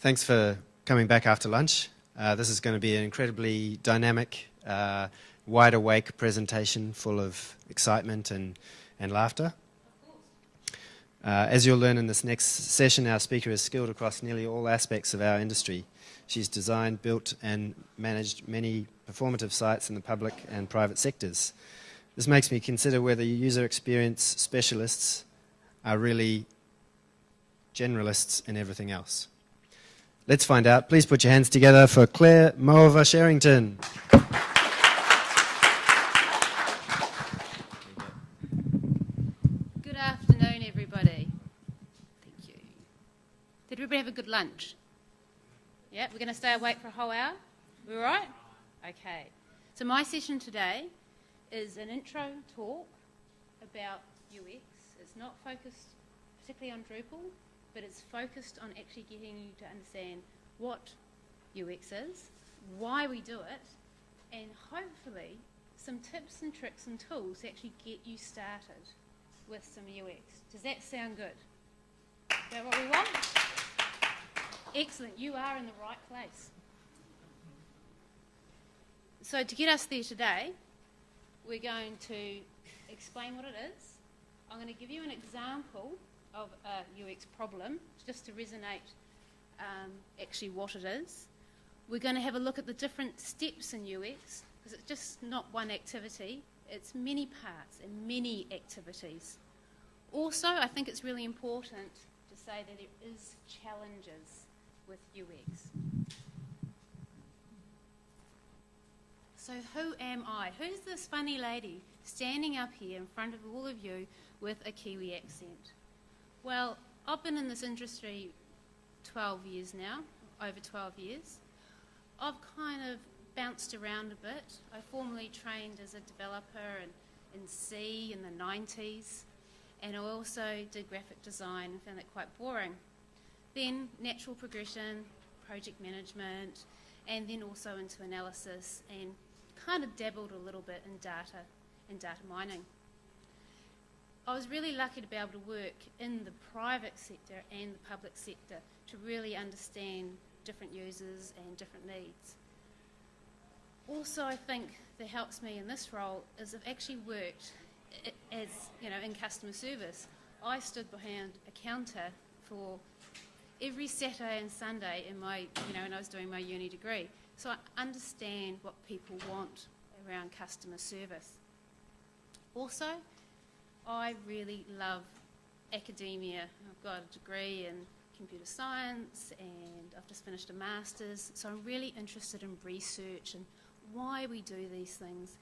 Thanks for coming back after lunch. This is going to be an incredibly dynamic, wide-awake presentation full of excitement and laughter. As you'll learn in this next session, our speaker is skilled across nearly all aspects of our industry. She's designed, built and managed many performative sites in the public and private sectors. This makes me consider whether user experience specialists are really generalists in everything else. Let's find out. Please put your hands together for Claire Moava-Sherrington. Good afternoon, everybody. Thank you. Did everybody have a good lunch? Yeah, we're going to stay awake for a whole hour? We all right? Okay. So my session today is an intro talk about UX. It's not focused particularly on Drupal, but it's focused on actually getting you to understand what UX is, why we do it, and hopefully some tips and tricks and tools to actually get you started with some UX. Does that sound good? Is that what we want? Excellent, you are in the right place. So to get us there today, we're going to explain what it is. I'm going to give you an example of a UX problem, just to resonate actually what it is. We're going to have a look at the different steps in UX, because it's just not one activity, it's many parts and many activities. Also, I think it's really important to say that there is challenges with UX. So who am I? Who's this funny lady standing up here in front of all of you with a Kiwi accent? Well, I've been in this industry 12 years now, over 12 years. I've kind of bounced around a bit. I formerly trained as a developer in C in the 90s, and I also did graphic design and found that quite boring. Then natural progression, project management, and then also into analysis, and kind of dabbled a little bit in data mining. I was really lucky to be able to work in the private sector and the public sector to really understand different users and different needs. Also, I think that helps me in this role is I've actually worked as, in customer service. I stood behind a counter for every Saturday and Sunday in my, when I was doing my uni degree. So I understand what people want around customer service. Also, I really love academia. I've got a degree in computer science and I've just finished a master's, so I'm really interested in research and why we do these things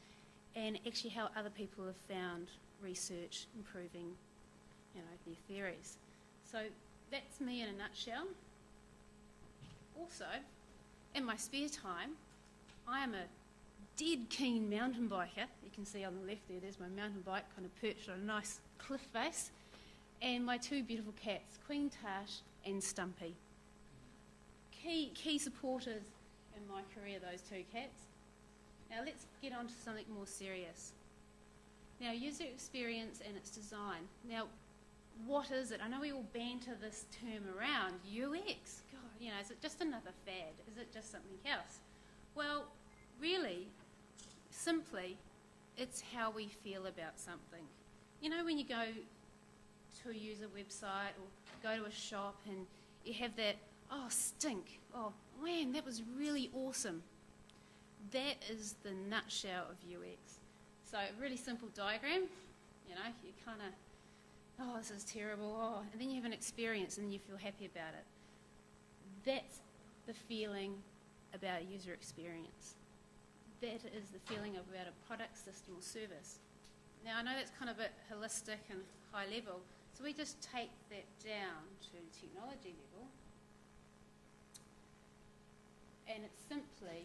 and actually how other people have found research improving their theories. So that's me in a nutshell. Also, in my spare time, I am a dead keen mountain biker. You can see on the left there's my mountain bike kind of perched on a nice cliff face, and my two beautiful cats, Queen Tash and Stumpy. Key supporters in my career, those two cats. Now let's get on to something more serious. Now, user experience and its design. Now, what is it? I know we all banter this term around, UX. God, is it just another fad? Is it just something else? Well, really, simply, it's how we feel about something. When you go to a user website or go to a shop and you have that, oh, stink, oh, man, that was really awesome. That is the nutshell of UX. So a really simple diagram, you kind of, oh, this is terrible, oh, and then you have an experience and then you feel happy about it. That's the feeling about a user experience. That is the feeling about a product, system or service. Now I know that's kind of a bit holistic and high level, so we just take that down to technology level, and it's simply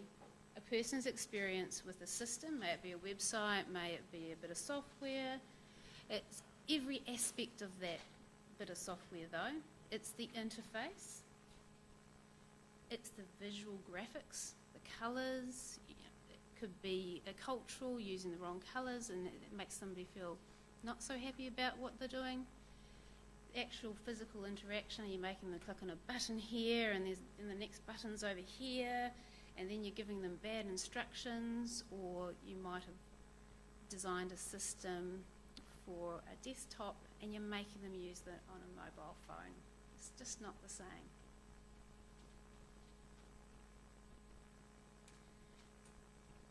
a person's experience with a system, may it be a website, may it be a bit of software. It's every aspect of that bit of software though. It's the interface, it's the visual graphics, the colours. It could be a cultural, using the wrong colours and it makes somebody feel not so happy about what they're doing. actual physical interaction. Are you making them click on a button here and the next button's over here, and then you're giving them bad instructions, or you might have designed a system for a desktop and you're making them use that on a mobile phone. It's just not the same.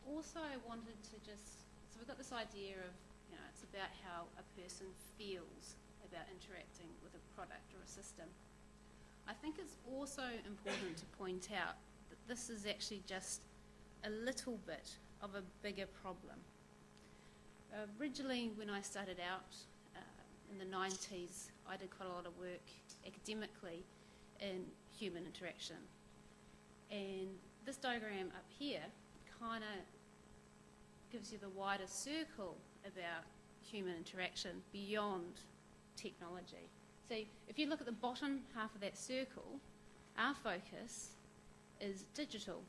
Also, I wanted to so we've got this idea of, it's about how a person feels about interacting with a product or a system. I think it's also important to point out that this is actually just a little bit of a bigger problem. Originally, when I started out in the 90s, I did quite a lot of work academically in human interaction. And this diagram up here kind of gives you the wider circle about human interaction beyond technology. So if you look at the bottom half of that circle, our focus is digital.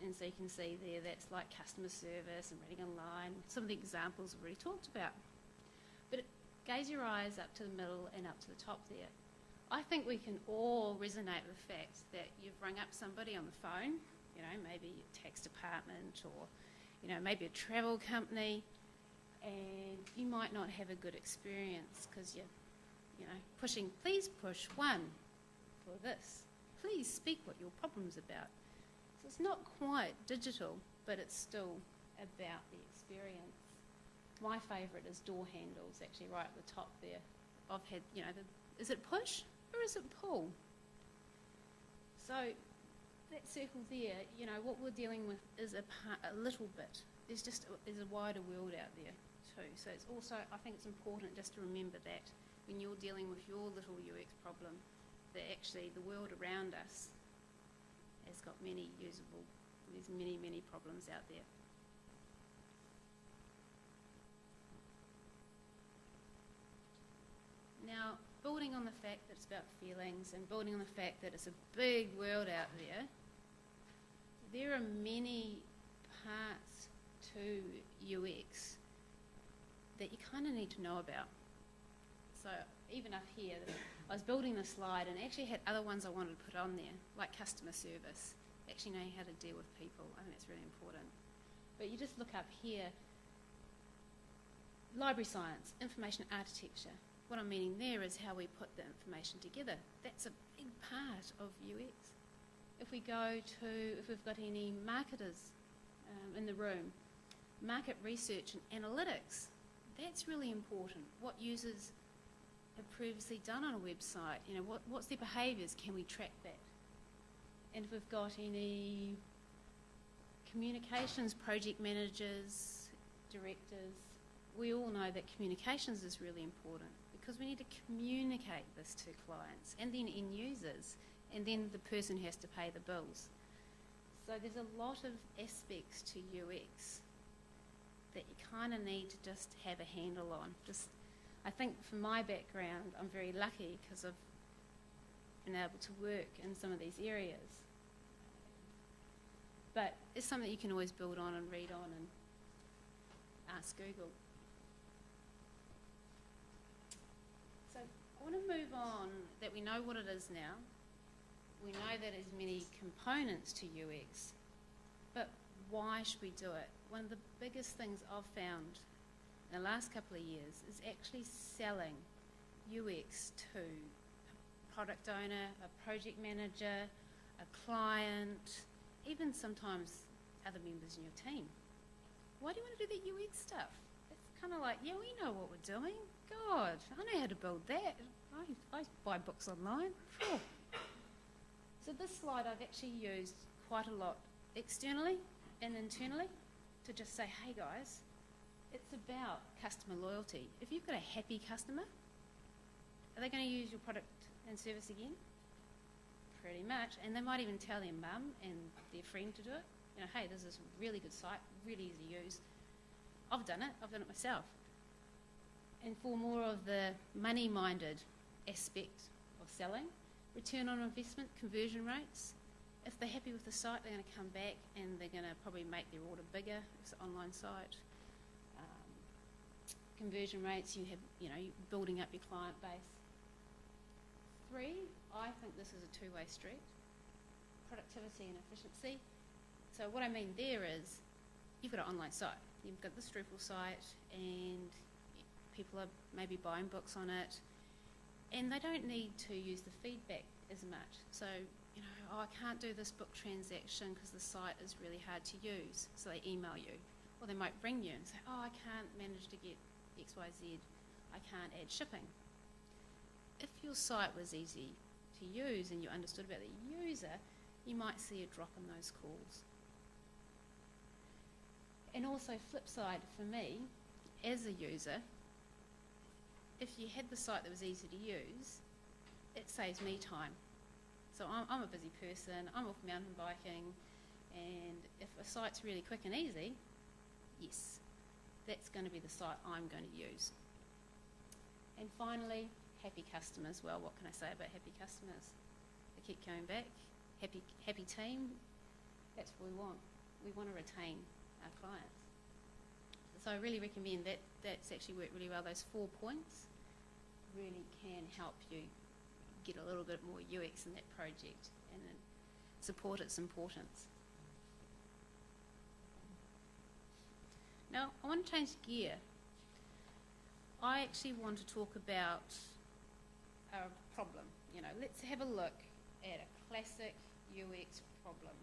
And so you can see there that's like customer service and reading online. Some of the examples we've already talked about. But gaze your eyes up to the middle and up to the top there. I think we can all resonate with the fact that you've rung up somebody on the phone, maybe a tax department or, maybe a travel company, and you might not have a good experience because you're, pushing, please push 1 for this. Please speak what your problem's about. So it's not quite digital, but it's still about the experience. My favourite is door handles, actually right at the top there. I've had, is it push or is it pull? So that circle there, what we're dealing with is a little bit. There's a wider world out there too. So it's also, I think it's important just to remember that when you're dealing with your little UX problem, that actually the world around us has got there's many, many problems out there. Now, building on the fact that it's about feelings and building on the fact that it's a big world out there are many parts to UX that you kind of need to know about. So even up here, I was building the slide and actually had other ones I wanted to put on there, like customer service, actually knowing how to deal with people. I think that's really important. But you just look up here, library science, information architecture. What I'm meaning there is how we put the information together. That's a big part of UX. If we've got any marketers in the room, market research and analytics, that's really important. What users have previously done on a website, what's their behaviours, can we track that? And if we've got any communications project managers, directors, we all know that communications is really important because we need to communicate this to clients and then end users, and then the person who has to pay the bills. So there's a lot of aspects to UX that you kind of need to just have a handle on. I think from my background, I'm very lucky because I've been able to work in some of these areas. But it's something you can always build on and read on and ask Google. So I want to move on that we know what it is now. We know that there's many components to UX, but why should we do it? One of the biggest things I've found in the last couple of years is actually selling UX to a product owner, a project manager, a client, even sometimes other members in your team. Why do you want to do the UX stuff? It's kind of like, yeah, we know what we're doing. God, I know how to build that. I buy books online. Sure. So this slide I've actually used quite a lot externally and internally to just say, hey guys, it's about customer loyalty. If you've got a happy customer, are they going to use your product and service again? Pretty much. And they might even tell their mum and their friend to do it. Hey, this is a really good site, really easy to use. I've done it myself. And for more of the money-minded aspect of selling, return on investment, conversion rates. If they're happy with the site, they're going to come back and they're going to probably make their order bigger if it's an online site. Conversion rates, you're building up your client base. 3, I think this is a two-way street, productivity and efficiency. So what I mean there is, you've got an online site, you've got this Drupal site, and people are maybe buying books on it, and they don't need to use the feedback as much. So, oh, I can't do this book transaction because the site is really hard to use, so they email you. Or they might ring you and say, oh, I can't manage to get XYZ, I can't add shipping. If your site was easy to use and you understood about the user, you might see a drop in those calls. And also, flip side for me, as a user, if you had the site that was easy to use, it saves me time. So I'm a busy person, I'm off mountain biking, and if a site's really quick and easy, yes, that's going to be the site I'm going to use. And finally, happy customers. Well, what can I say about happy customers? They keep coming back. Happy team, that's what we want. We want to retain our clients. So I really recommend that. That's actually worked really well. Those 4 points really can help you get a little bit more UX in that project and then support its importance. Now, I want to change gear. I actually want to talk about a problem. Let's have a look at a classic UX problem.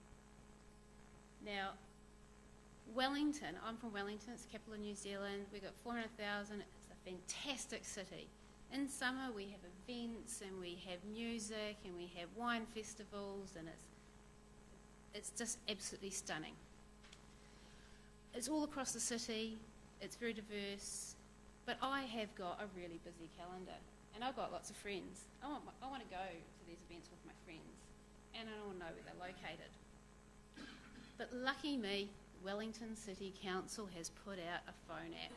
Now, Wellington, I'm from Wellington, it's the capital of New Zealand. We've got 400,000, it's a fantastic city. In summer we have events and we have music and we have wine festivals, and it's just absolutely stunning. It's all across the city, it's very diverse, but I have got a really busy calendar and I've got lots of friends. I want to go to these events with my friends and I want to know where they're located. But lucky me, Wellington City Council has put out a phone app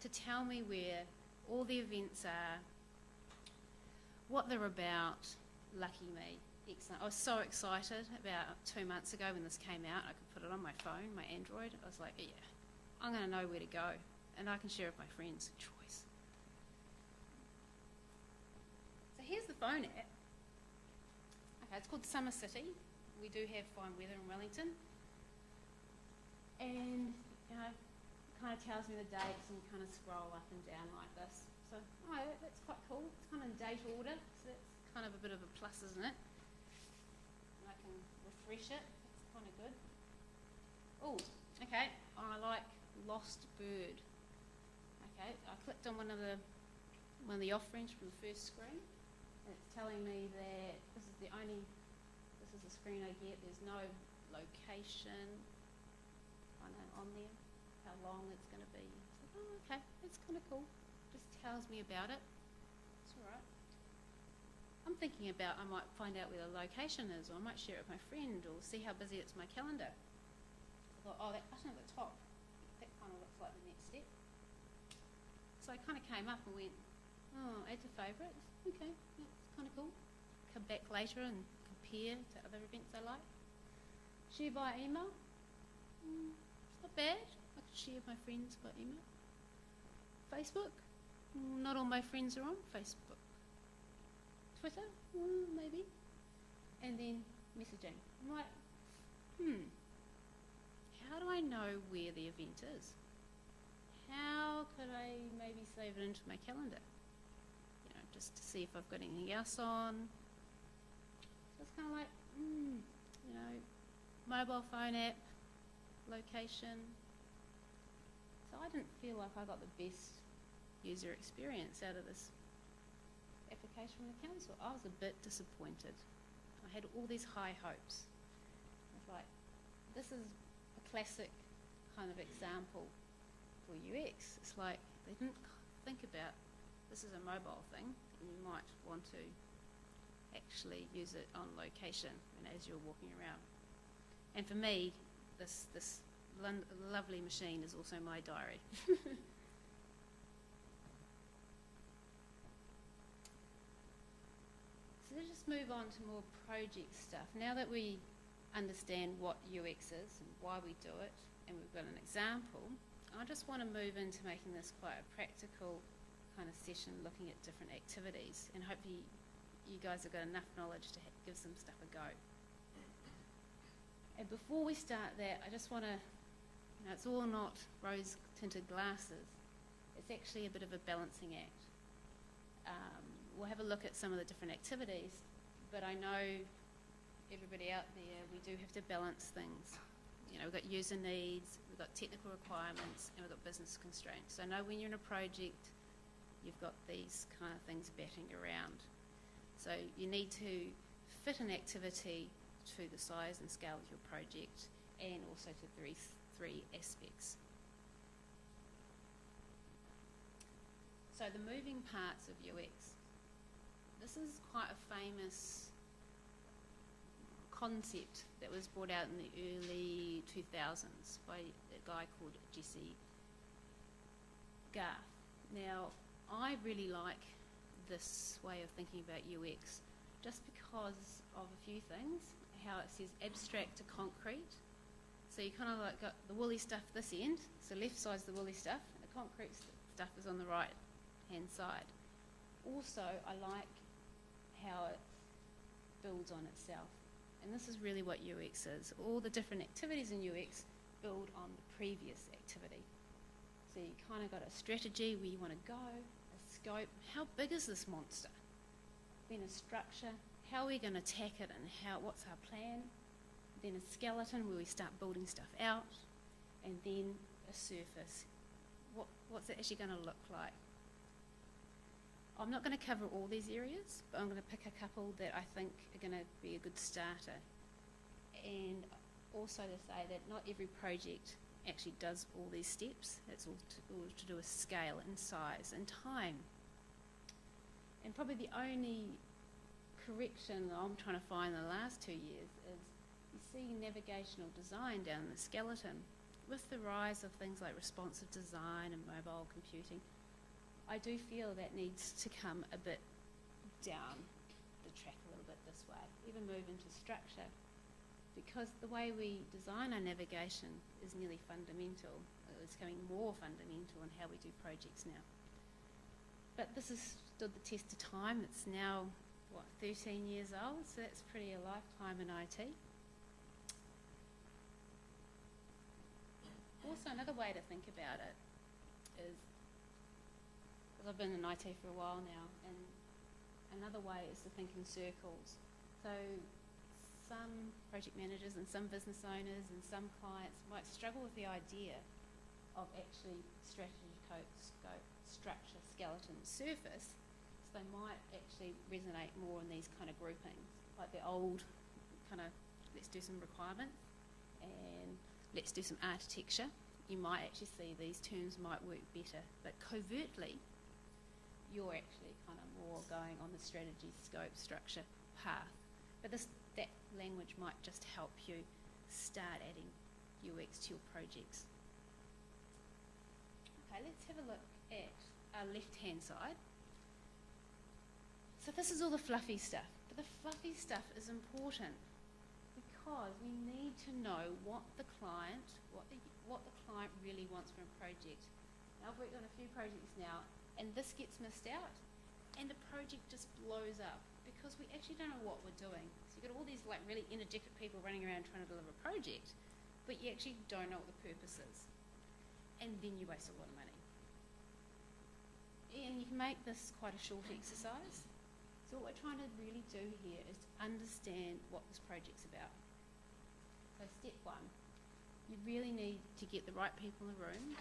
to tell me where all the events are, what they're about. Lucky me. Excellent. I was so excited about 2 months ago when this came out. I could put it on my phone, my Android. I was like, yeah, I'm going to know where to go and I can share it with my friends. Choice. So here's the phone app. Okay, it's called Summer City. We do have fine weather in Wellington. And, it kind of tells me the dates and you kind of scroll up and down like this. So, oh, that's quite cool. It's kind of in date order, so that's kind of a bit of a plus, isn't it? And I can refresh it. That's kind of good. Oh, okay. I like Lost Bird. Okay, I clicked on one of the offerings from the first screen, and it's telling me that this is the screen I get. There's no location on there, how long it's going to be. So, oh, okay, that's kind of cool. Just tells me about it. It's all right. I'm thinking about I might find out where the location is, or I might share it with my friend, or see how busy it's my calendar. I thought, oh, that button at the top, that kind of looks like the next step. So I kind of came up and went, oh, add to favourites. Okay, yeah, it's kind of cool. Come back later and compare to other events I like. Share by email. It's not bad. I could share with my friends by email. Facebook. Not all my friends are on Facebook. Twitter, maybe. And then messaging. I'm like, how do I know where the event is? How could I maybe save it into my calendar? Just to see if I've got anything else on. So it's kind of like, mobile phone app, location. So I didn't feel like I got the best user experience out of this application from the council. I was a bit disappointed. I had all these high hopes. I was like, this is a classic kind of example for UX. It's like they didn't think about this is a mobile thing, and you might want to actually use it on location and as you're walking around. And for me, this lovely machine is also my diary. So let's just move on to more project stuff. Now that we understand what UX is and why we do it, and we've got an example, I just want to move into making this quite a practical kind of session, looking at different activities, and hopefully you guys have got enough knowledge to give some stuff a go. And before we start that, I just want to, it's all not rose-tinted glasses. It's actually a bit of a balancing act. We'll have a look at some of the different activities, but I know everybody out there, we do have to balance things. We've got user needs, we've got technical requirements, and we've got business constraints. So I know when you're in a project, you've got these kind of things batting around. So you need to fit an activity to the size and scale of your project, and also to three aspects. So the moving parts of UX. This is quite a famous concept that was brought out in the early 2000s by a guy called Jesse Garth. Now, I really like this way of thinking about UX just because of a few things. How it says abstract to concrete. So you kind of like got the woolly stuff this end, so left side's the woolly stuff, and the concrete stuff is on the right hand side. Also, I like how it builds on itself. And this is really what UX is. All the different activities in UX build on the previous activity. So you kind of got a strategy where you want to go, a scope, how big is this monster? Then a structure, how are we going to attack it, and what's our plan? Then a skeleton where we start building stuff out, and then a surface. What's it actually going to look like? I'm not going to cover all these areas, but I'm going to pick a couple that I think are going to be a good starter. And also to say that not every project actually does all these steps. It's all to do with scale and size and time. And probably the only correction that I'm trying to find in the last 2 years is you see navigational design down in the skeleton. With the rise of things like responsive design and mobile computing, I do feel that needs to come a bit down the track a little bit this way, even move into structure, because the way we design our navigation is nearly fundamental. It's becoming more fundamental in how we do projects now. But this has stood the test of time. It's now, 13 years old, so that's pretty a lifetime in IT. Also, another way to think about it is, because I've been in IT for a while now, and another way is to think in circles. So some project managers and some business owners and some clients might struggle with the idea of actually strategy, scope, structure, skeleton, surface. So they might actually resonate more in these kind of groupings, like the old kind of let's do some requirements and let's do some architecture. You might actually see these terms might work better, but covertly you're actually kind of more going on the strategy, scope, structure path. But that language might just help you start adding UX to your projects. Okay, let's have a look at our left-hand side. So this is all the fluffy stuff, but the fluffy stuff is important because we need to know what the client really wants from a project. Now, I've worked on a few projects now, and this gets missed out, and the project just blows up because we actually don't know what we're doing. So you've got all these like really energetic people running around trying to deliver a project, but you actually don't know what the purpose is, and then you waste a lot of money. And you can make this quite a short exercise. So what we're trying to really do here is to understand what this project's about. So step one, you really need to get the right people in the room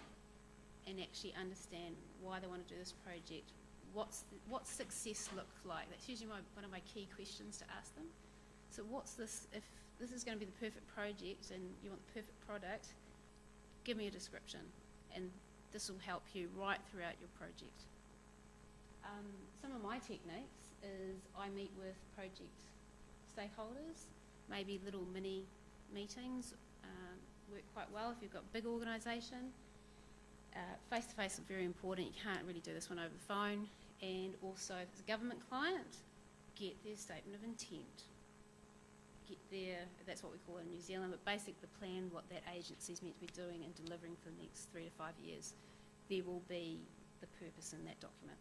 and actually understand why they want to do this project. What success look like? That's usually one of my key questions to ask them. So if this is going to be the perfect project and you want the perfect product, give me a description, and this will help you right throughout your project. Some of my techniques is I meet with project stakeholders, maybe little mini meetings, work quite well if you've got a big organisation. Face-to-face is very important. You can't really do this one over the phone. And also, if it's a government client, get their statement of intent. Get that's what we call it in New Zealand, but basically the plan, what that agency is meant to be doing and delivering for the next 3 to 5 years. There will be the purpose in that document.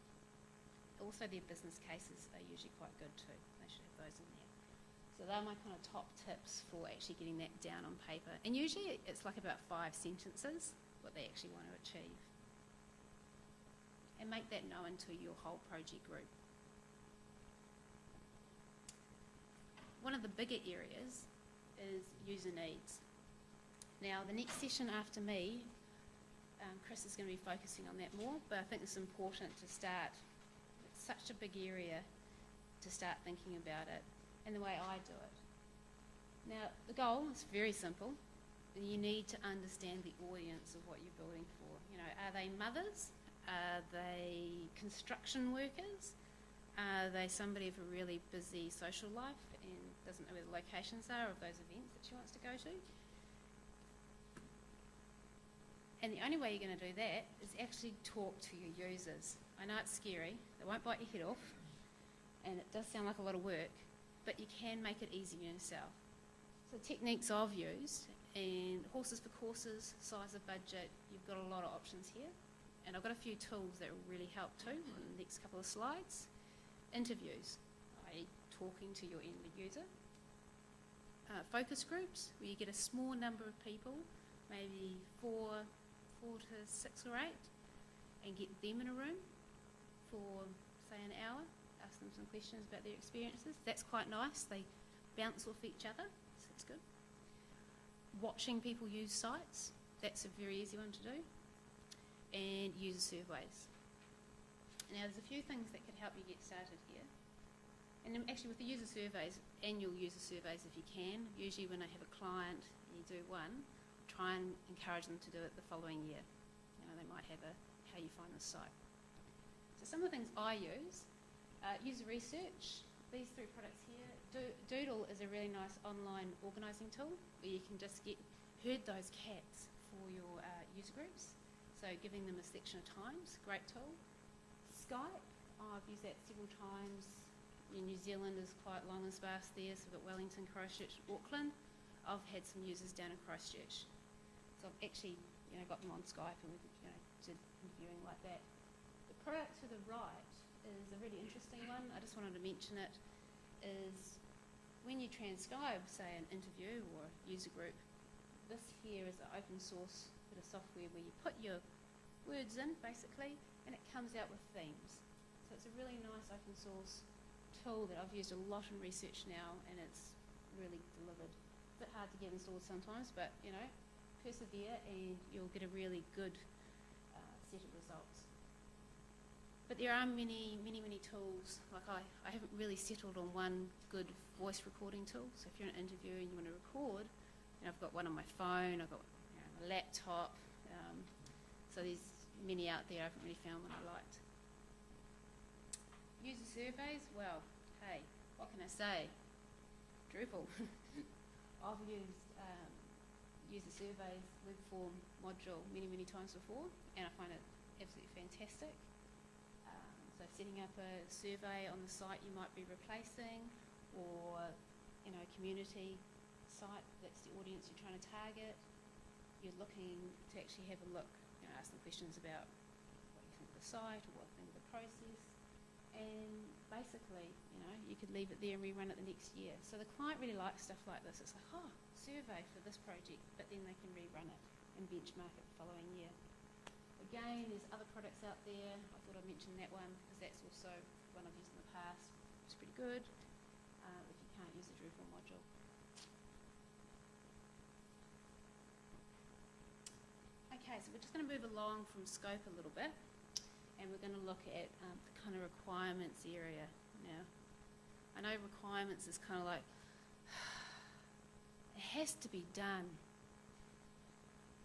also their business cases are usually quite good too. They should have those in there. So they're my kind of top tips for actually getting that down on paper. And usually it's like about 5 sentences, what they actually want to achieve. And make that known to your whole project group. One of the bigger areas is user needs. Now, the next session after me, Chris is going to be focusing on that more, but I think it's important to start, it's such a big area to start thinking about it and the way I do it. Now, the goal is very simple. You need to understand the audience of what you're building for. You know, are they mothers? Are they construction workers? Are they somebody with a really busy social life and doesn't know where the locations are of those events that she wants to go to? And the only way you're going to do that is actually talk to your users. I know it's scary, they won't bite your head off, and it does sound like a lot of work, but you can make it easy yourself. So techniques I've used, and horses for courses, size of budget, you've got a lot of options here. And I've got a few tools that will really help too on the next couple of slides. Interviews, i.e. talking to your end user. Focus groups, where you get a small number of people, maybe four to 6 or 8, and get them in a room for, say, an hour, ask them some questions about their experiences. That's quite nice. They bounce off each other, so that's good. Watching people use sites, that's a very easy one to do. And user surveys. Now, there's a few things that could help you get started here. And then actually with the user surveys, annual user surveys if you can, usually when I have a client and you do one, try and encourage them to do it the following year. You know, they might have a how you find the site. So some of the things I use, user research, these 3 products here. Doodle is a really nice online organising tool where you can just herd those cats for your user groups. So giving them a selection of times, great tool. Skype, I've used that several times. In New Zealand is quite long and sparse there, so we've got Wellington, Christchurch, Auckland. I've had some users down in Christchurch. So I've actually, got them on Skype and we did interviewing like that. The product to the right is a really interesting one. I just wanted to mention it, is when you transcribe, say, an interview or a user group, this here is an open source bit of software where you put your words in, basically, and it comes out with themes. So it's a really nice open source tool that I've used a lot in research now, and it's really delivered. A bit hard to get installed sometimes, but, persevere and you'll get a really good set of results. But there are many tools. Like I haven't really settled on one good voice recording tool. So if you're in an interview and you want to record, I've got one on my phone, I've got a laptop. So there's many out there. I haven't really found one I liked. User surveys, well, hey, what can I say? Drupal. I've used user surveys web form module many times before, and I find it absolutely fantastic. So setting up a survey on the site you might be replacing, or community site, that's the audience you're trying to target. You're looking to actually have a look, ask them questions about what you think of the site or what you think of the process, and basically, you could leave it there and rerun it the next year. So the client really likes stuff like this. It's like, survey for this project, but then they can rerun it and benchmark it the following year. Again, there's other products out there. I thought I'd mention that one because that's also one I've used in the past. It's pretty good if you can't use the Drupal module. Okay, so we're just going to move along from scope a little bit, and we're going to look at the kind of requirements area now. I know requirements is kind of like, it has to be done.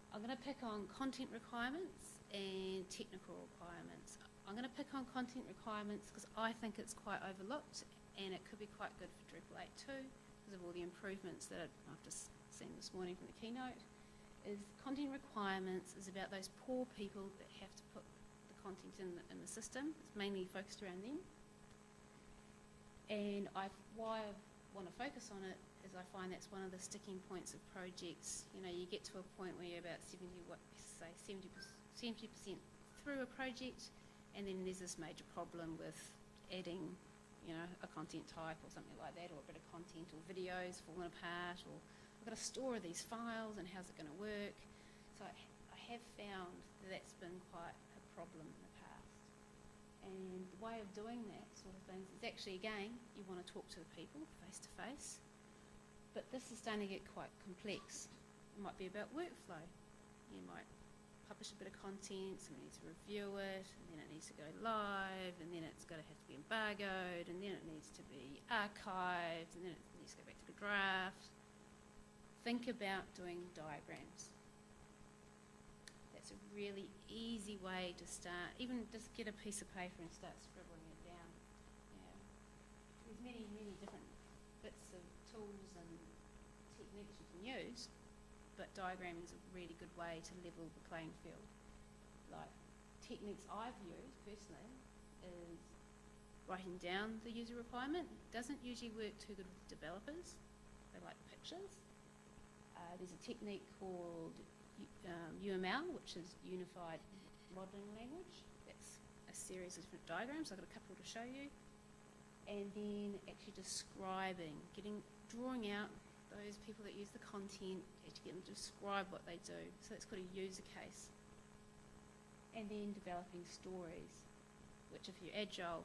I'm going to pick on content requirements and technical requirements. I'm going to pick on content requirements because I think it's quite overlooked, and it could be quite good for Drupal 8 too, because of all the improvements that I've just seen this morning from the keynote. Content requirements is about those poor people that have to put the content in the system. It's mainly focused around them. And why I want to focus on it is I find that's one of the sticking points of projects. You get to a point where you're about 70% through a project, and then there's this major problem with adding, a content type or something like that, or a bit of content or videos falling apart, or I've got to store these files and how's it going to work. So I have found that that's been quite a problem in the past. And the way of doing that sort of things is actually, again, you want to talk to the people face to face, but this is starting to get quite complex. It might be about workflow. You might publish a bit of content, somebody needs to review it, and then it needs to go live, and then it's got to have to be embargoed, and then it needs to be archived, and then it needs to go back to the draft. Think about doing diagrams. That's a really easy way to start. Even just get a piece of paper and start scribbling it down. Yeah. There's many, many different bits of tools and techniques you can use, but diagramming is a really good way to level the playing field. Like, techniques I've used personally is writing down the user requirement. Doesn't usually work too good with developers. They like the pictures. There's a technique called UML, which is Unified Modelling Language. That's a series of different diagrams. I've got a couple to show you. And then actually describing, drawing out those people that use the content, actually get them to describe what they do. So that's called a user case. And then developing stories, which if you're agile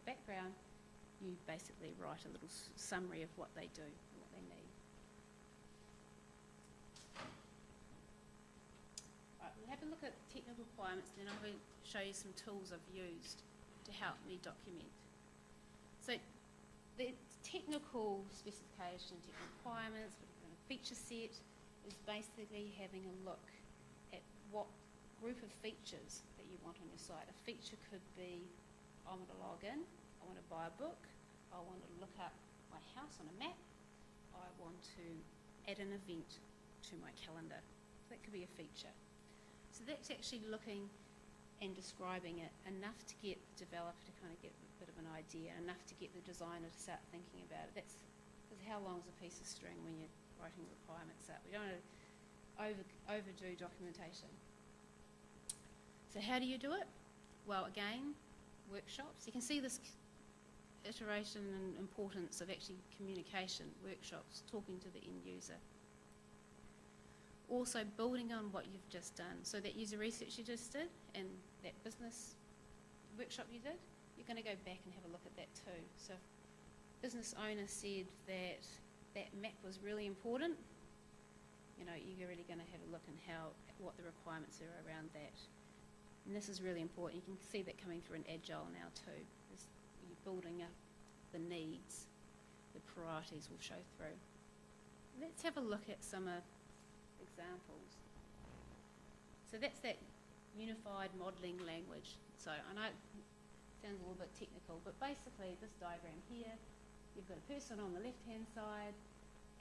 background, you basically write a little summary of what they do and what they need. Right, we'll have a look at technical requirements, and then I'm going to show you some tools I've used to help me document. So the technical specification, technical requirements, feature set is basically having a look at what group of features that you want on your site. A feature could be, I want to log in, I want to buy a book, I want to look up my house on a map, I want to add an event to my calendar. So that could be a feature. So that's actually looking and describing it enough to get the developer to kind of get a bit of an idea, enough to get the designer to start thinking about it. That's how long is a piece of string when you're writing requirements up. We don't want to overdo documentation. So how do you do it? Well, again, workshops. You can see this iteration and importance of actually communication, workshops, talking to the end user. Also building on what you've just done. So that user research you just did and that business workshop you did, you're going to go back and have a look at that too. So if business owner said that that map was really important, you're really going to have a look at what the requirements are around that. And this is really important. You can see that coming through in Agile now too. You're building up the needs, the priorities will show through. Let's have a look at some examples. So that's that unified modelling language. So I know it sounds a little bit technical, but basically this diagram here, you've got a person on the left-hand side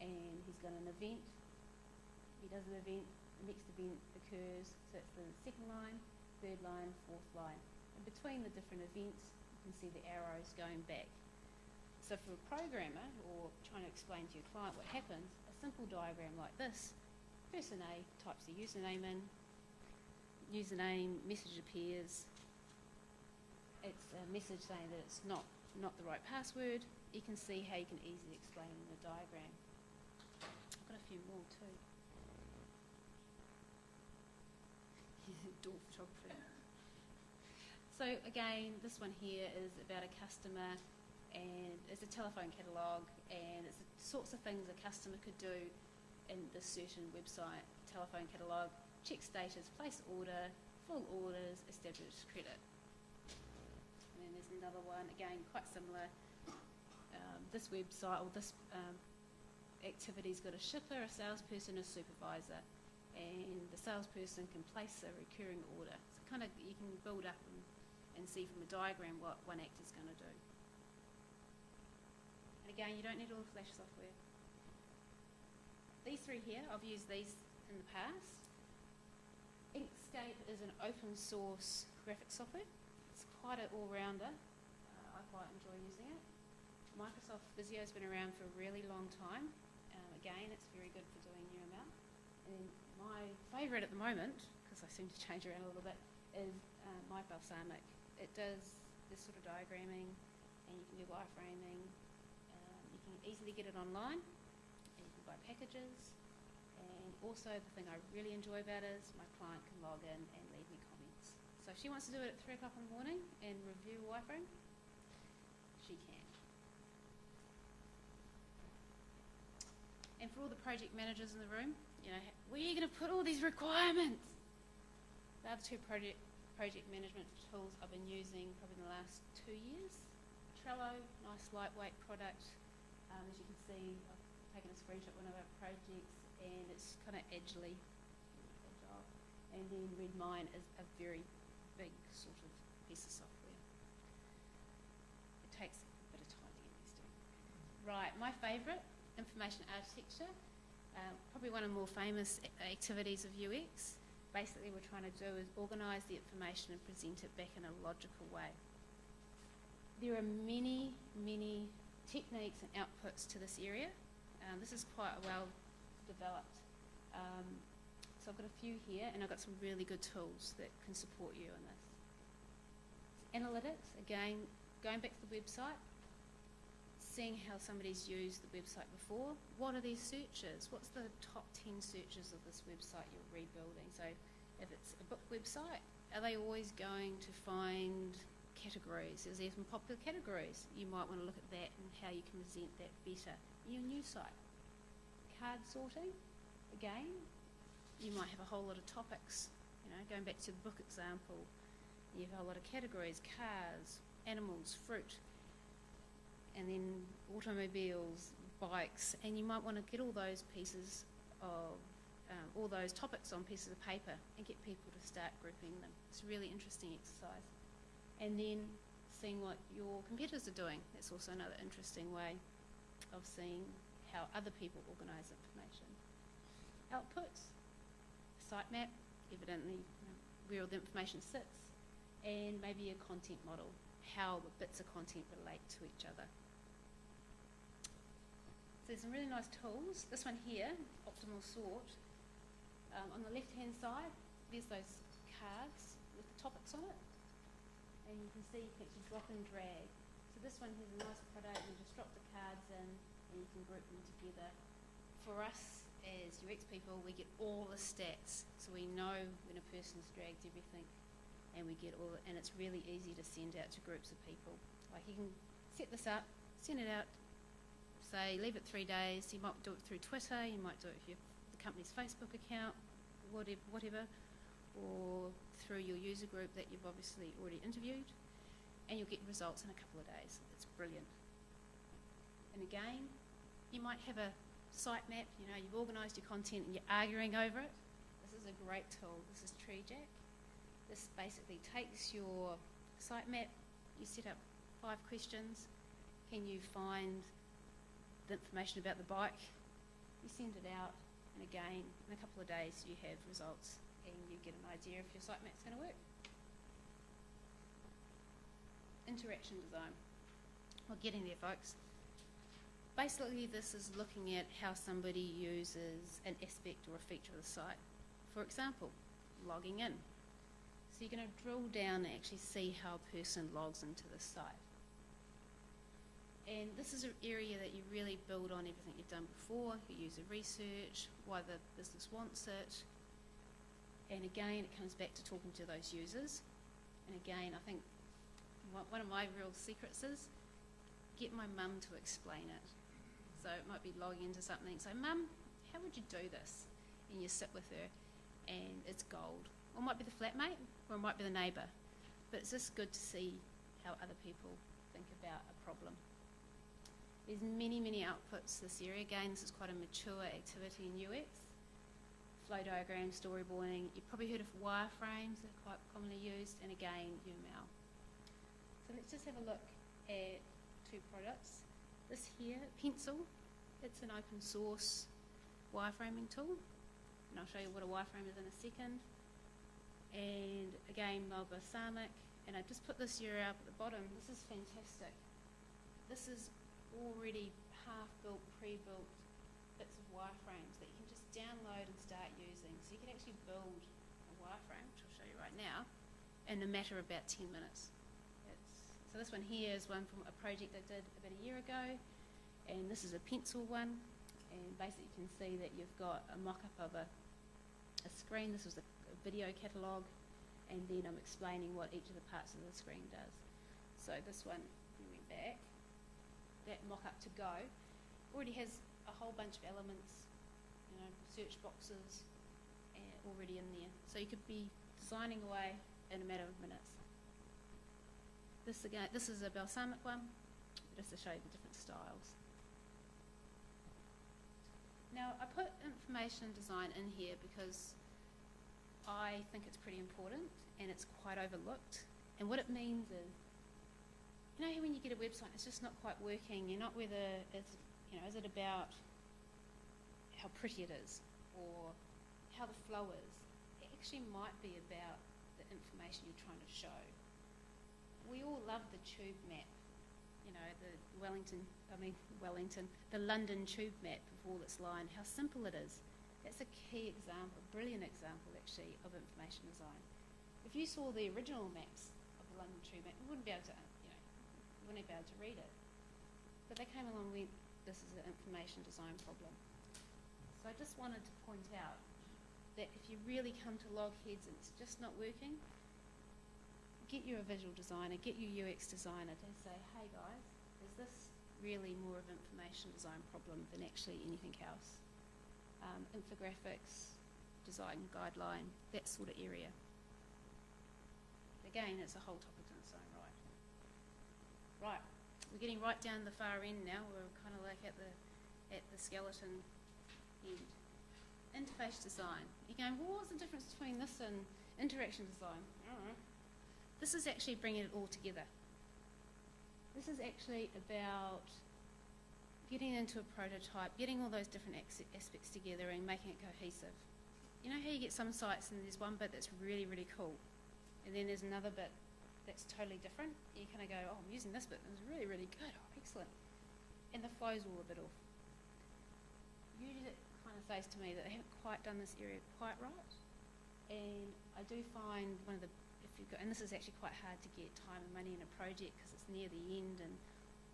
and he's got an event. He does an event, the next event occurs, so it's the second line, third line, fourth line. And between the different events, you can see the arrows going back. So for a programmer or trying to explain to your client what happens, a simple diagram like this, person A types the username in, username, message appears, it's a message saying that it's not the right password. You can see how you can easily explain in the diagram. I've got a few more too. Door photography. So again, this one here is about a customer, and it's a telephone catalogue, and it's the sorts of things a customer could do in this certain website, telephone catalogue, check status, place order, full orders, establish credit. And then there's another one, again, quite similar. This website, or this activity's got a shipper, a salesperson, a supervisor, and the salesperson can place a recurring order. So kind of you can build up and see from a diagram what one actor's going to do. And again, you don't need all the Flash software. These three here, I've used these in the past. Inkscape is an open source graphic software. It's quite an all-rounder. I quite enjoy using it. Microsoft Visio's been around for a really long time. Again, it's very good for doing UML. And my favourite at the moment, because I seem to change around a little bit, is My Balsamic. It does this sort of diagramming, and you can do wireframing. You can easily get it online, and you can buy packages. And also the thing I really enjoy about it is my client can log in and leave me comments. So if she wants to do it at 3 o'clock in the morning and review a wireframe, she can. And for all the project managers in the room, you know, where are you going to put all these requirements? The other two project management tools I've been using probably in the last 2 years. Trello, nice lightweight product. As you can see, I've taken a screenshot of one of our projects, and it's kind of agile. And then Redmine is a very big sort of piece of software. It takes a bit of time to get used to. Right, my favourite, information architecture. Probably one of the more famous activities of UX. Basically, what we're trying to do is organise the information and present it back in a logical way. There are many, many techniques and outputs to this area. This is quite well developed. So I've got a few here, and I've got some really good tools that can support you in this. Analytics, again, going back to the website, seeing how somebody's used the website before. What are these searches? What's the top 10 searches of this website you're rebuilding? So if it's a book website, are they always going to find categories? Is there some popular categories? You might want to look at that and how you can present that better in your new site. Card sorting, again, you might have a whole lot of topics. You know, going back to the book example, you have a lot of categories: cars, animals, fruit, and then automobiles, bikes, and you might want to get all those pieces of, all those topics on pieces of paper and get people to start grouping them. It's a really interesting exercise. And then seeing what your competitors are doing. That's also another interesting way of seeing how other people organise information. Outputs, sitemap, evidently where all the information sits, and maybe a content model, how the bits of content relate to each other. So there's some really nice tools. This one here, Optimal Sort. On the left-hand side, there's those cards with the topics on it, and you can see you can actually drop and drag. So this one has a nice product. You just drop the cards in, and you can group them together. For us as UX people, we get all the stats, so we know when a person's dragged everything, and we get all, and it's really easy to send out to groups of people. Like, you can set this up, send it out, say leave it 3 days. You might do it through Twitter, you might do it with the company's Facebook account, whatever, or through your user group that you've obviously already interviewed, and you'll get results in a couple of days. It's brilliant. And again, you might have a sitemap, you know, you've organised your content and you're arguing over it. This is a great tool. This is TreeJack. This basically takes your sitemap, you set up 5 questions. Can you find the information about the bike? You send it out, and again, in a couple of days you have results and you get an idea if your sitemap's going to work. Interaction design. We're getting there, folks. Basically, this is looking at how somebody uses an aspect or a feature of the site. For example, logging in. So you're going to drill down and actually see how a person logs into the site. And this is an area that you really build on everything you've done before, your user research, why the business wants it. And again, it comes back to talking to those users. And again, I think one of my real secrets is get my mum to explain it. So it might be logging into something, say, Mum, how would you do this? And you sit with her, and it's gold. Or it might be the flatmate, or it might be the neighbour. But it's just good to see how other people think about a problem. There's many, many outputs this area. Again, this is quite a mature activity in UX. Flow diagrams, storyboarding. You've probably heard of wireframes, they're quite commonly used, and again, UML. So let's just have a look at 2 products. This here, Pencil, it's an open source wireframing tool, and I'll show you what a wireframe is in a second. And again, balsamic, and I just put this URL at the bottom. This is fantastic. This is already half-built, pre-built bits of wireframes that you can just download and start using. So you can actually build a wireframe, which I'll show you right now, in a matter of about 10 minutes. It's So this one here is one from a project I did about a year ago, and this is a pencil one, and basically you can see that you've got a mock-up of a screen. This was a video catalogue, and then I'm explaining what each of the parts of the screen does. So this one, we went back, that mock-up to go, already has a whole bunch of elements, you know, search boxes already in there. So you could be designing away in a matter of minutes. This again, this is a balsamic one, just to show you the different styles. Now I put information design in here because I think it's pretty important and it's quite overlooked. And what it means is, you know, when you get a website, it's just not quite working. You're not whether it's, you know, is it about how pretty it is or how the flow is? It actually might be about the information you're trying to show. We all love the tube map, you know, the the London tube map of all its line, how simple it is. That's a key example, a brilliant example actually of information design. If you saw the original maps of the London tube map, you wouldn't be able to, you know, you wouldn't be able to read it. But they came along and went, this is an information design problem. So I just wanted to point out that if you really come to logheads and it's just not working, get you a visual designer, get your UX designer to say, hey guys, is this really more of an information design problem than actually anything else? Infographics, design guideline, that sort of area. Again, it's a whole topic in its own right. Right, we're getting right down the far end now. We're kind of like at the skeleton end. Interface design. You're going, well, what's the difference between this and interaction design? I don't know. This is actually bringing it all together. This is actually about getting into a prototype, getting all those different aspects together and making it cohesive. You know how you get some sites and there's one bit that's really, really cool, and then there's another bit that's totally different. You kind of go, oh, I'm using this bit, and it's really, really good, oh, excellent. And the flow's all a bit off. Usually it kind of says to me that they haven't quite done this area quite right. And I do find one of the, and this is actually quite hard to get time and money in a project because it's near the end, and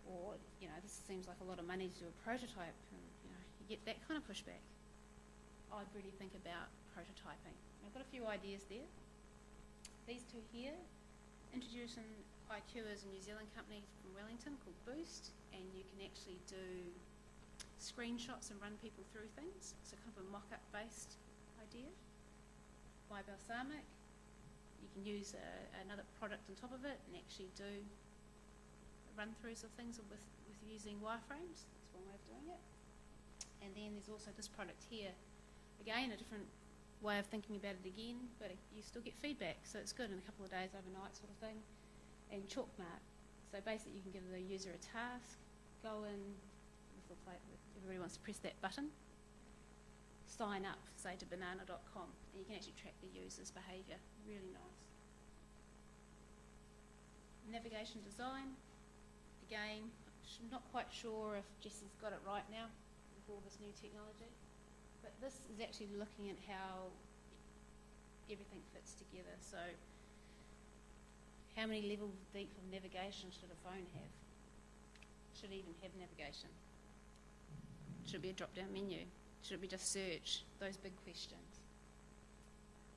or, you know, this seems like a lot of money to do a prototype, and, you know, you get that kind of pushback. I'd really think about prototyping. I've got a few ideas there. These two here, Introducing IQ is a New Zealand company from Wellington called Boost, and you can actually do screenshots and run people through things. So kind of a mock-up based idea. By Balsamic, you can use another product on top of it and actually do run-throughs of things with using wireframes. That's one way of doing it. And then there's also this product here. Again, a different way of thinking about it again, but you still get feedback, so it's good in a couple of days, overnight sort of thing. And Chalkmark. So basically you can give the user a task, go in, this looks like everybody wants to press that button, sign up, say to banana.com, and you can actually track the user's behaviour. Really nice. Navigation design. Again, I'm not quite sure if Jessie's got it right now with all this new technology, but this is actually looking at how everything fits together. So how many levels deep of navigation should a phone have? Should it even have navigation? Should it be a drop-down menu? Should it be just search? Those big questions.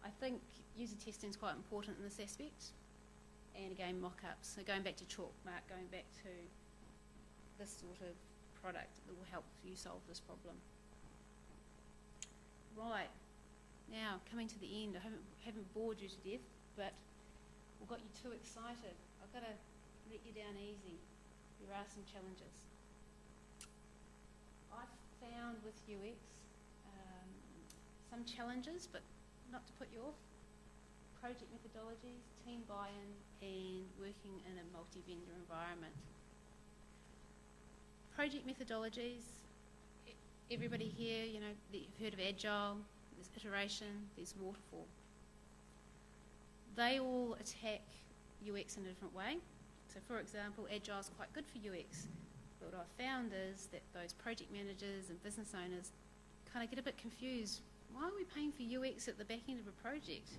I think user testing is quite important in this aspect. And again, mock-ups. So going back to Chalkmark, going back to this sort of product that will help you solve this problem. Right, now coming to the end. I haven't bored you to death, but we've got you too excited. I've got to let you down easy. There are some challenges. I've found with UX some challenges, but not to put you off. Project methodologies, team buy-in, and working in a multi-vendor environment. Project methodologies, everybody here, you know, you've heard of Agile, there's iteration, there's waterfall. They all attack UX in a different way. So for example, Agile is quite good for UX, but what I've found is that those project managers and business owners kind of get a bit confused. Why are we paying for UX at the back end of a project?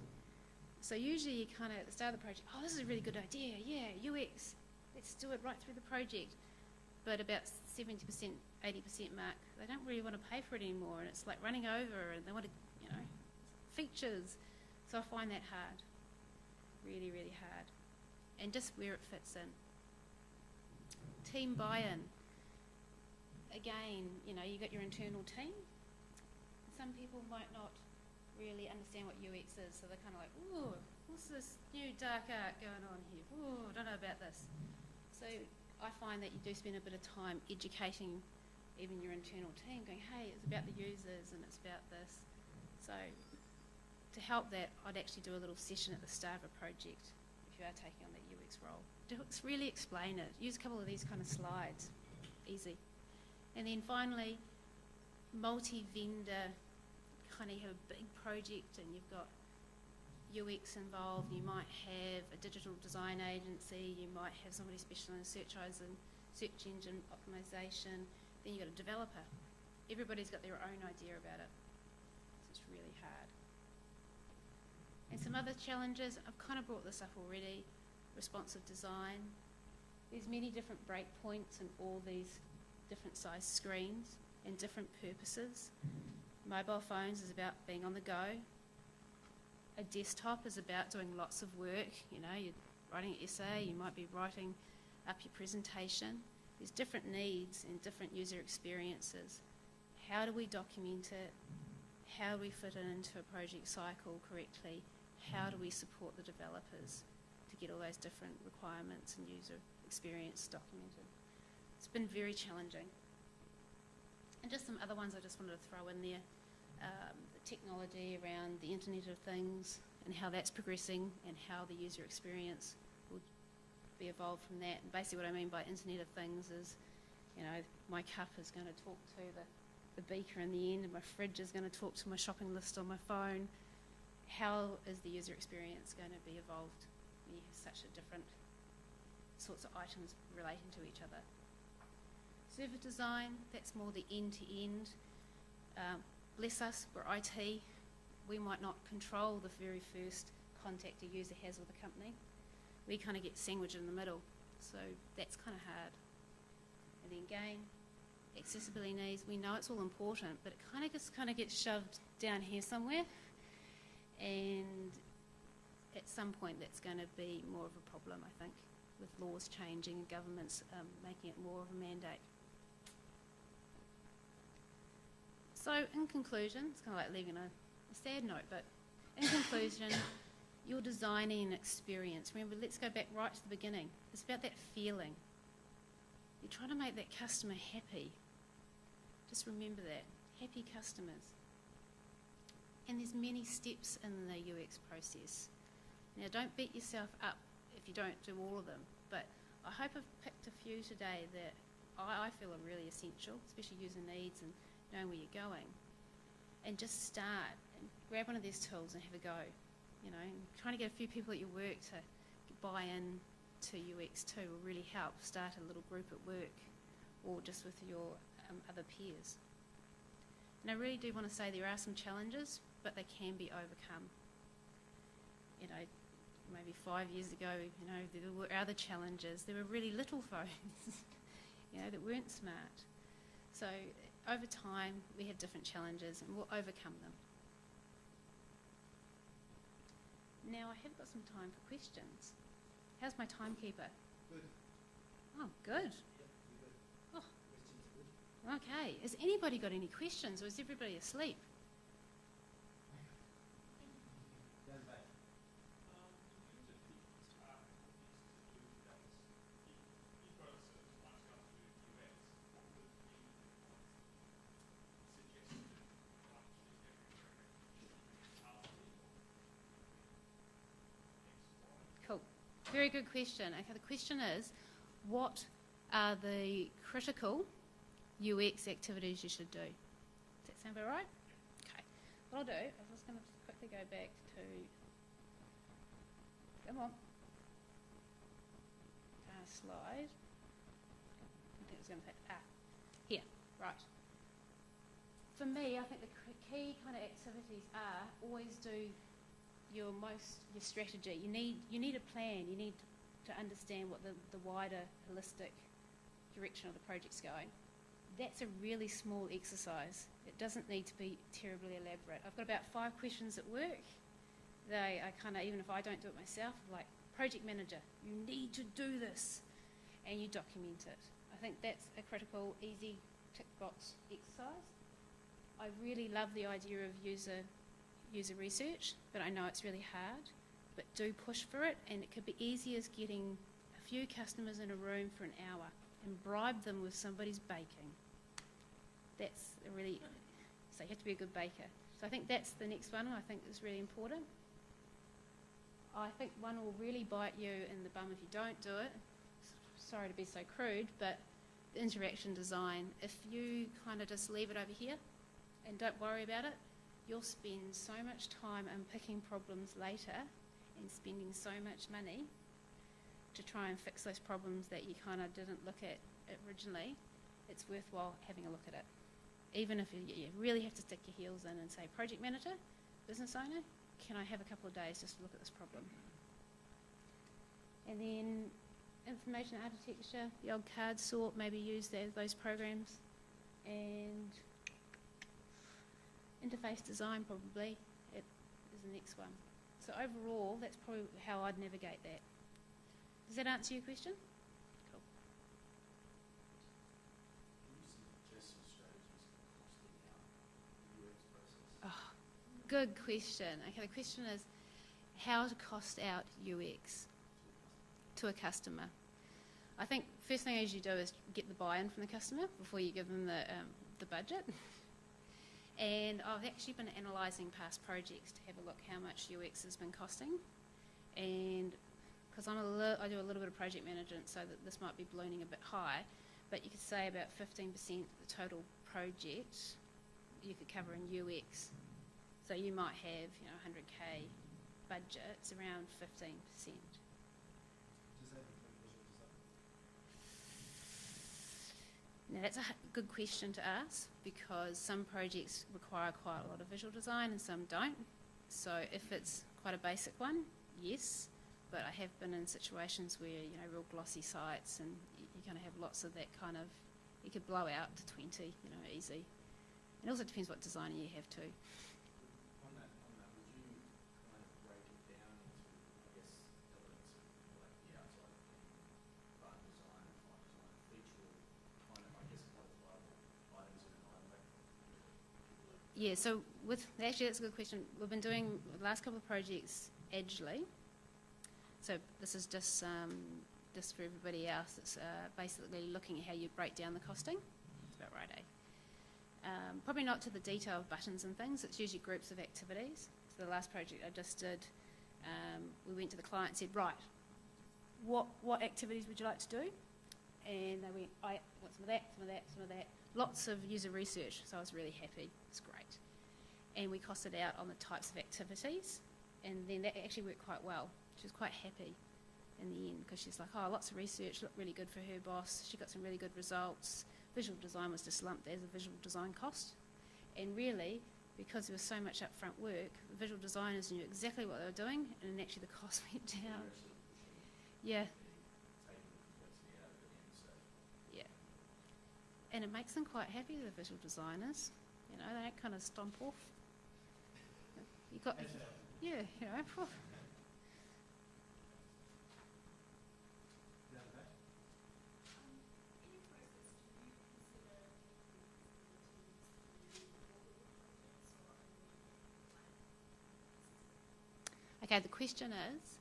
So usually you kind of, at the start of the project, oh, this is a really good idea, yeah, UX. let's do it right through the project. But about 70%, 80% mark, they don't really want to pay for it anymore, and it's like running over, and they want to, features. So I find that hard, really, really hard. And just where it fits in. Team buy-in. Again, you've got your internal team. Some people might not really understand what UX is, so they're kind of like, ooh, what's this new dark art going on here? Ooh, I don't know about this. So I find that you do spend a bit of time educating even your internal team, going, hey, it's about the users and it's about this. So to help that, I'd actually do a little session at the start of a project if you are taking on that UX role. Just really explain it. Use a couple of these kind of slides. Easy. And then finally, multi-vendor, kind of you have a big project and you've got UX involved. You might have a digital design agency. You might have somebody specialised in search engine optimization. Then you've got a developer. Everybody's got their own idea about it. So it's really hard. And some other challenges, I've kind of brought this up already. Responsive design. There's many different breakpoints in all these different size screens and different purposes. Mobile phones is about being on the go. A desktop is about doing lots of work. You're writing an essay, you might be writing up your presentation. There's different needs and different user experiences. How do we document it? How do we fit it into a project cycle correctly? How do we support the developers to get all those different requirements and user experience documented? It's been very challenging. And just some other ones I just wanted to throw in there. The technology around the Internet of Things and how that's progressing and how the user experience will be evolved from that. And basically what I mean by Internet of Things is, my cup is going to talk to the beaker in the end, and my fridge is going to talk to my shopping list on my phone. How is the user experience going to be evolved when you have such a different sorts of items relating to each other? Server design, that's more the end-to-end. Bless us, we're IT. We might not control the very first contact a user has with a company. We kind of get sandwiched in the middle, so that's kind of hard. And then again, accessibility needs, we know it's all important, but it kind of gets shoved down here somewhere, and at some point that's going to be more of a problem, I think, with laws changing and governments making it more of a mandate. So in conclusion, it's kind of like leaving a sad note, but in conclusion, you're designing an experience. Remember, let's go back right to the beginning. It's about that feeling. You're trying to make that customer happy. Just remember that. Happy customers. And there's many steps in the UX process. Now, don't beat yourself up if you don't do all of them, but I hope I've picked a few today that I feel are really essential, especially user needs and knowing where you're going. And just start and grab one of these tools and have a go. And trying to get a few people at your work to buy in to UX too will really help. Start a little group at work or just with your other peers. And I really do want to say there are some challenges, but they can be overcome. Maybe 5 years ago, there were other challenges. There were really little phones, that weren't smart. So over time, we have different challenges and we'll overcome them. Now I have got some time for questions. How's my timekeeper? Good. Oh, good. Yep, good. Oh. Questions good. Okay. Has anybody got any questions, or is everybody asleep? Down back. Cool. Very good question. Okay, the question is, what are the critical UX activities you should do? Does that sound about right? Okay. What I'll do is I'm just going to quickly go back to, come on, slide. I think it was going to take, here, right. For me, I think the key kind of activities are always do your strategy. You need a plan. You need to understand what the wider holistic direction of the project's going. That's a really small exercise. It doesn't need to be terribly elaborate. I've got about 5 questions at work. I kind of, even if I don't do it myself, like, project manager, you need to do this, and you document it. I think that's a critical, easy tick box exercise. I really love the idea of user research, but I know it's really hard. But do push for it, and it could be easy as getting a few customers in a room for an hour and bribe them with somebody's baking. That's a really, so you have to be a good baker. So I think that's the next one I think is really important. I think one will really bite you in the bum if you don't do it. Sorry to be so crude, but the interaction design, if you kind of just leave it over here and don't worry about it, you'll spend so much time unpicking problems later and spending so much money to try and fix those problems that you kind of didn't look at originally. It's worthwhile having a look at it. Even if you really have to stick your heels in and say, project manager, business owner, can I have a couple of days just to look at this problem? And then information architecture, the old card sort, maybe use those programs. And interface design probably is the next one. So overall, that's probably how I'd navigate that. Does that answer your question? Cool. Can you suggest some strategies for costing out the UX process? Oh, good question. Okay, the question is how to cost out UX to a customer. I think first thing as you do is get the buy-in from the customer before you give them the budget. And I've actually been analysing past projects to have a look how much UX has been costing. And because I do a little bit of project management, so that this might be ballooning a bit high, but you could say about 15% of the total project you could cover in UX. So you might have, 100k budget, it's around 15%. Does that include visual design? Now that's a good question to ask because some projects require quite a lot of visual design and some don't. So if it's quite a basic one, yes, but I have been in situations where, real glossy sites and you're going to have lots of that kind of, you could blow out to 20, easy. It also depends what designer you have too. On that, would you kind of break it down into, I guess, elements of like the outside button design, font design, feature, kind of, I guess, quantifiable items in an item bank? Yeah, so actually that's a good question. We've been doing the last couple of projects agilely. So this is just for everybody else. It's basically looking at how you break down the costing. That's about right, eh? Probably not to the detail of buttons and things. It's usually groups of activities. So the last project I just did, we went to the client and said, right, what activities would you like to do? And they went, I want some of that, some of that, some of that. Lots of user research, so I was really happy. It's great. And we costed out on the types of activities, and then that actually worked quite well. She was quite happy in the end because she's like, oh, lots of research, looked really good for her boss. She got some really good results. Visual design was just lumped as a visual design cost. And really, because there was so much upfront work, the visual designers knew exactly what they were doing, and actually the cost went down. Yeah. Yeah. And it makes them quite happy, the visual designers. They don't kind of stomp off. You got, yeah, phew. Okay, the question is,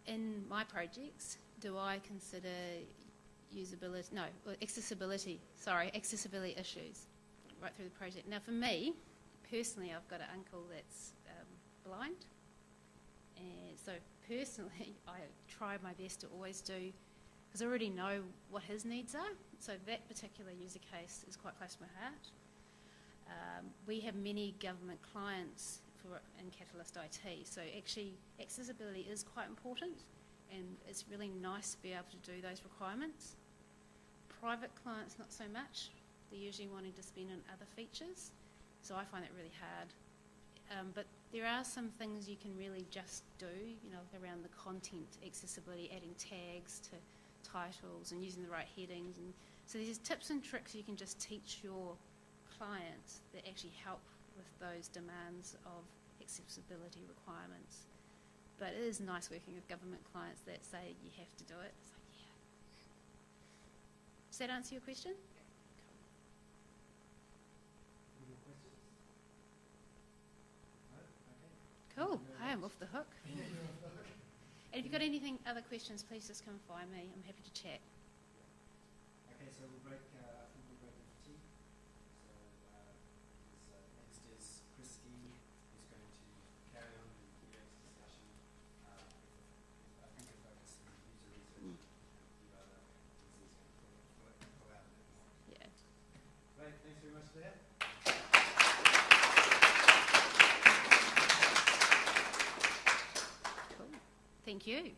in my projects, do I consider accessibility issues right through the project? Now, for me, personally, I've got an uncle that's blind, and so personally, I try my best to always do, because I already know what his needs are, so that particular user case is quite close to my heart. We have many government clients in Catalyst IT, so actually accessibility is quite important, and it's really nice to be able to do those requirements. Private clients, not so much. They're usually wanting to spend on other features, so I find that really hard. But there are some things you can really just do, around the content accessibility, adding tags to titles and using the right headings. And so there's tips and tricks you can just teach your clients that actually help with those demands of accessibility requirements. But it is nice working with government clients that say you have to do it. It's like, yeah. Does that answer your question? Cool. I am off the hook. And if you've got anything, other questions, please just come find me. I'm happy to chat. Okay, so we'll break. I think we'll break into tea. So next is Christy, who's going to carry on the UX discussion with, I think, a focus on user research and a few other things he's going to pull out a bit more. Yeah. Great. Thanks very much for that. Cool. Thank you.